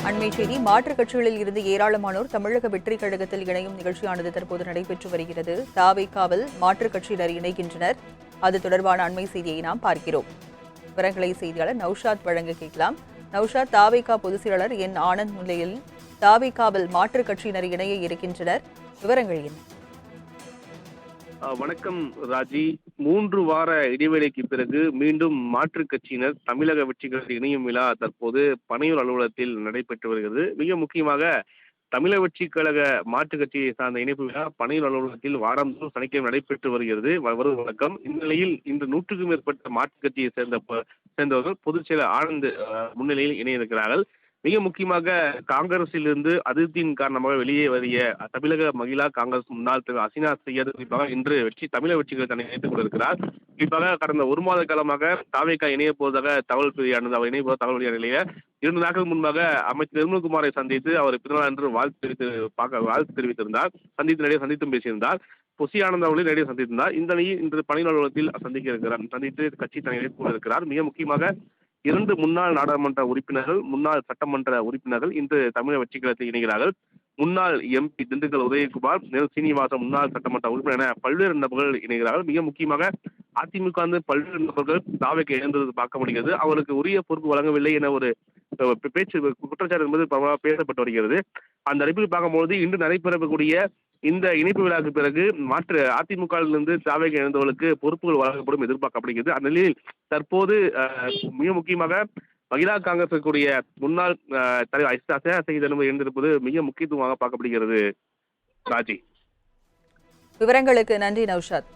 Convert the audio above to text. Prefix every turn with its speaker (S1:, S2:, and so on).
S1: அண்மை செய்தி மாற்றுக் கட்சிகளில் இருந்து ஏராளமானோர் தமிழக வெற்றிக் கழகத்தில் இணையும் நிகழ்ச்சியானது தற்போது நடைபெற்று வருகிறது. தாவேகாவில் மாற்றுக் கட்சியினர் இணைகின்றனர். அது தொடர்பான அண்மை செய்தியை நாம் பார்க்கிறோம். விவரங்களை செய்தியாளர் நௌஷாத் வழங்க கேட்கலாம். நௌஷாத், தாவேகா பொதுச் செயலாளர் என் ஆனந்த் முன்னிலையில் தாவேகாவில் மாற்றுக் கட்சியினர் இணைய இருக்கின்றனர். விவரங்கள் என்ன?
S2: வணக்கம் ராஜி. 3 வார இடைவேளைக்கு பிறகு மீண்டும் மாற்றுக் கட்சியினர் தமிழக வெற்றிகள் இணையும் விழா தற்போது பனையூர் அலுவலகத்தில் நடைபெற்று வருகிறது. மிக முக்கியமாக தமிழக வெற்றிக் கழக மாற்றுக் கட்சியை சார்ந்த இணைப்பு விழா பனையூர் அலுவலகத்தில் வாரந்தோறும் சனிக்கிழமை நடைபெற்று வருகிறது. வரும் வழக்கம். இந்நிலையில் இன்று 100க்கும் மேற்பட்ட மாற்றுக் கட்சியை சேர்ந்தவர்கள் பொதுச் செயலர் ஆனந்த் முன்னிலையில் இணைய இருக்கிறார்கள். மிக முக்கியமாக காங்கிரசிலிருந்து அதிருப்தியின் காரணமாக வெளியே வரிய தமிழக மகிழா காங்கிரஸ் முன்னாள் திரு ஹசீனா சையத் குறிப்பாக இன்று தமிழக வெற்றிகளை தன்னை இணைத்துக் கொண்டிருக்கிறார். குறிப்பாக கடந்த 1 மாத காலமாக தாவேகா இணைய போவதாக தகவல் வெளியானது. அவர் இணைய போத தகவல் வெளியான நிலையில 2 நாட்கள் முன்பாக அமைச்சர் நிர்மல்குமாரை சந்தித்து அவர் பிறந்தநாள் என்று வாழ்த்து தெரிவித்திருந்தார். சந்தித்தும் பேசியிருந்தார். புசி ஆனந்த் அவர்களை நேரடியாக சந்தித்திருந்தார். இந்த நிலையில் இன்று பணியாளர் அலுவலகத்தில் சந்தித்து கட்சி தன்னை இணைத்துக் கொண்டிருக்கிறார். மிக முக்கியமாக 2 முன்னாள் நாடாளுமன்ற உறுப்பினர்கள், முன்னாள் சட்டமன்ற உறுப்பினர்கள் இன்று தமிழக வெற்றிக் கழகத்தில் இணைகிறார்கள். முன்னாள் எம்பி திண்டுக்கல் உதயகுமார், சீனிவாசன் முன்னாள் சட்டமன்ற உறுப்பினர் என பல்வேறு நபர்கள் இணைகிறார்கள். மிக முக்கியமாக அதிமுக பல்வேறு நபர்கள் தாவேக்கு இணைந்தது பார்க்க முடிகிறது. அவருக்கு உரிய பொறுப்பு வழங்கவில்லை என ஒரு குற்றச்சாட்டு என்பது பேசப்பட்டு வருகிறது. அந்த அடிப்படையில் பார்க்கும்போது இன்று நடைபெறக்கூடிய இந்த இணைப்பு விழாவுக்கு பிறகு அதிமுகவிலிருந்து தாவேக்கு இணைந்தவர்களுக்கு பொறுப்புகள் வழங்கப்படும் எதிர்பார்க்கப்படுகிறது. அந்த நிலையில் தற்போது மிக முக்கியமாக மகிழா காங்கிரஸ் கூடிய முன்னாள் தலைவர் ஹசீனா சையத் இருந்திருப்பது மிக முக்கியத்துவமாக பார்க்கப்படுகிறது. ராஜி,
S1: விவரங்களுக்கு நன்றி நௌஷாத்.